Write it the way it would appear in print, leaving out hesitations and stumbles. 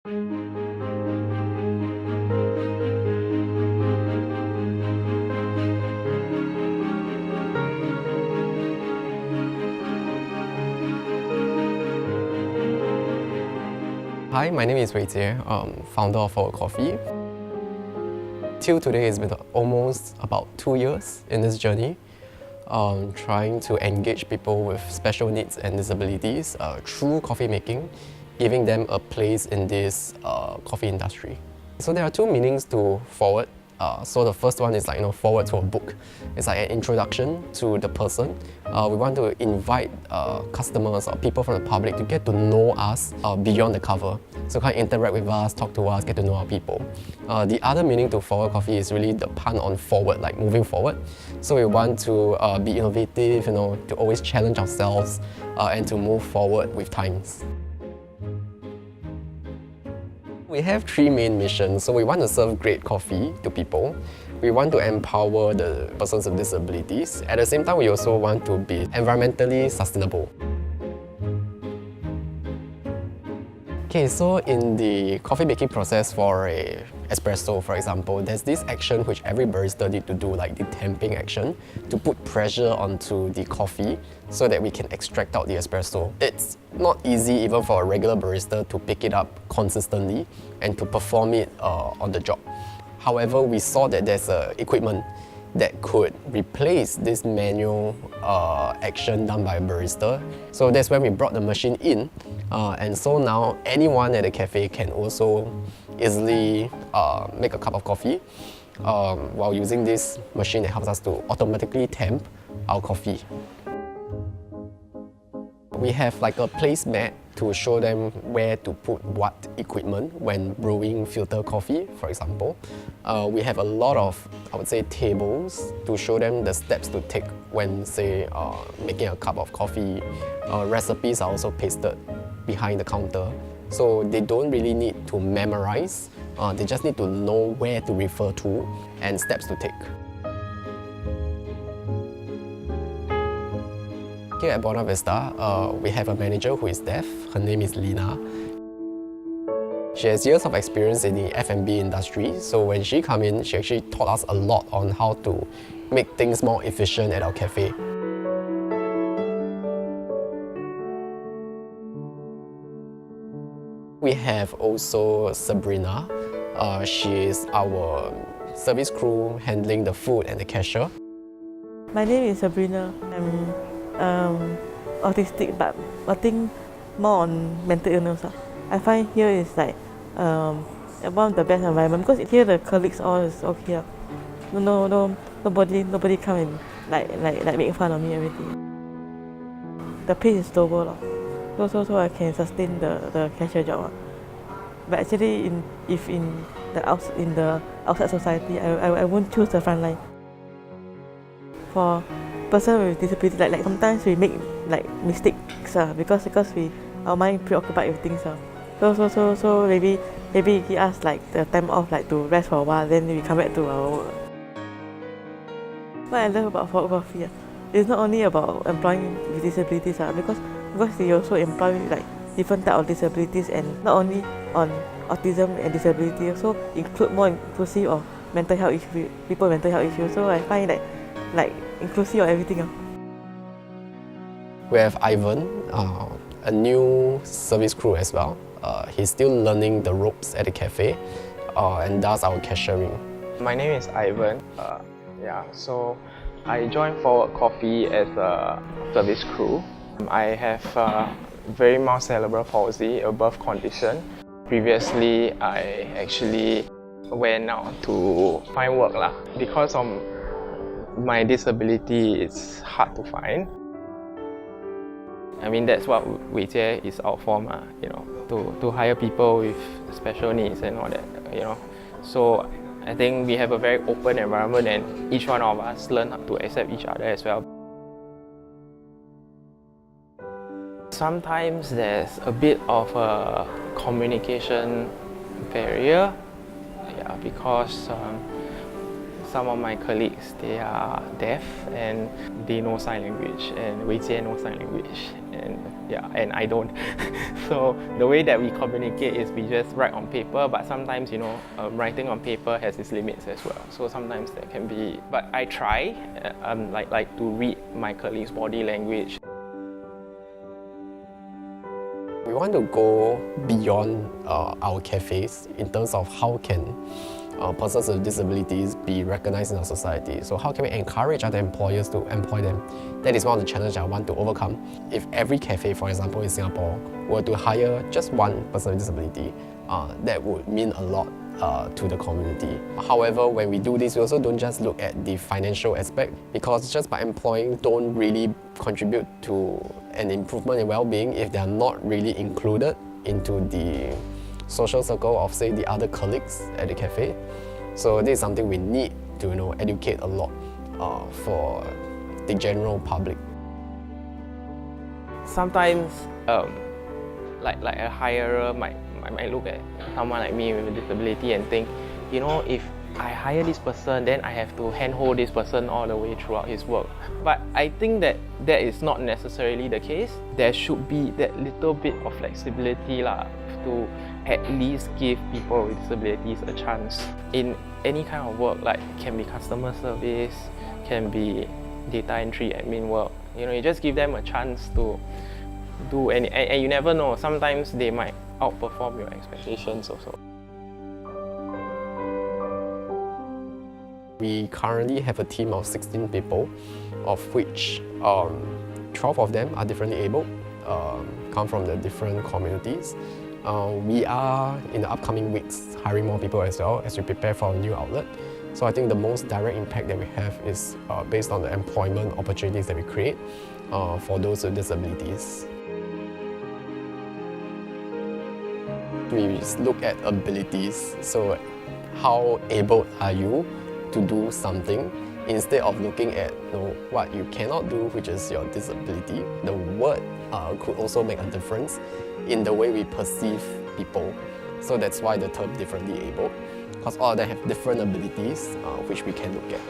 Hi, my name is Wei Jie, founder of Foreword Coffee. Till today, it's been almost about 2 years in this journey, trying to engage people with special needs and disabilities through coffee making, giving them a place in this coffee industry. So there are two meanings to Foreword. So the first one is forward to a book. It's like an introduction to the person. We want to invite customers or people from the public to get to know us beyond the cover. So kind of interact with us, talk to us, get to know our people. The other meaning to Foreword Coffee is really the pun on forward, like moving forward. So we want to be innovative, to always challenge ourselves and to move forward with times. We have three main missions. So we want to serve great coffee to people. We want to empower the persons with disabilities. At the same time, we also want to be environmentally sustainable. Okay, so in the coffee making process for a espresso, for example, there's this action which every barista need to do, like the tamping action, to put pressure onto the coffee so that we can extract out the espresso. It's not easy even for a regular barista to pick it up consistently and to perform it on the job. However, we saw that there's equipment that could replace this manual action done by a barista. So that's when we brought the machine in. And so now anyone at the cafe can also easily make a cup of coffee while using this machine that helps us to automatically temp our coffee. We have like a placemat to show them where to put what equipment when brewing filter coffee, for example. We have a lot of, I would say, tables to show them the steps to take when, say, making a cup of coffee. Recipes are also pasted behind the counter. So they don't really need to memorize, they just need to know where to refer to and steps to take. Here at Buona Vista, we have a manager who is deaf. Her name is Lina. She has years of experience in the F&B industry, so when she came in, she actually taught us a lot on how to make things more efficient at our cafe. We have also Sabrina. She is our service crew handling the food and the cashier. My name is Sabrina. I'm autistic, but I think more on mental illness. I find here is like one of the best environment because here the colleagues all is okay. Nobody come and like make fun of me and everything. The pace is slower, so I can sustain the cashier job. But actually, if in the outside society, I won't choose the front line. For person with disability, like sometimes we make like mistakes because our mind preoccupied with things. So maybe give us like the time off, like to rest for a while, then we come back to our work. What I love about Foreword Coffee, it's not only about employing with disabilities, because they also employ like different type of disabilities, and not only on autism and disability, also include more inclusive of mental health issues, people with mental health issues. So I find that like inclusive of everything. We have Ivan, a new service crew as well. He's still learning the ropes at the cafe and does our cashiering. My name is Ivan. So I joined Foreword Coffee as a service crew. I have very mild cerebral palsy, a birth condition. Previously, I actually went out to find work because of my disability. It's hard to find. I mean, that's what Wei Jie is out for, to hire people with special needs and all that, So I think we have a very open environment, and each one of us learn how to accept each other as well. Sometimes there's a bit of a communication barrier, because some of my colleagues, they are deaf and they know sign language, and Wei Jie knows sign language. And yeah, and I don't. So the way that we communicate is we just write on paper, but sometimes, you know, writing on paper has its limits as well. So sometimes there can be, but I try like to read my colleagues' body language. We want to go beyond our cafes in terms of how can persons with disabilities be recognized in our society. So how can we encourage other employers to employ them? That is one of the challenges I want to overcome. If every cafe, for example, in Singapore, were to hire just one person with disability, that would mean a lot to the community. However, when we do this, we also don't just look at the financial aspect, because just by employing don't really contribute to an improvement in well-being if they are not really included into the social circle of, say, the other colleagues at the cafe. So this is something we need to, you know, educate a lot for the general public. Sometimes, like a hirer might look at someone like me with a disability and think, you know, if I hire this person, then I have to handhold this person all the way throughout his work. But I think that that is not necessarily the case. There should be that little bit of flexibility to at least give people with disabilities a chance in any kind of work, like can be customer service, can be data entry, admin work. You know, you just give them a chance to do any, and you never know, sometimes they might outperform your expectations also. We currently have a team of 16 people, of which 12 of them are differently abled, come from the different communities. We are, in the upcoming weeks, hiring more people as well as we prepare for our new outlet. So I think the most direct impact that we have is based on the employment opportunities that we create for those with disabilities. We just look at abilities, so how able are you to do something, instead of looking at, you know, what you cannot do, which is your disability. The word could also make a difference in the way we perceive people. So that's why the term differently able, because all of them have different abilities which we can look at.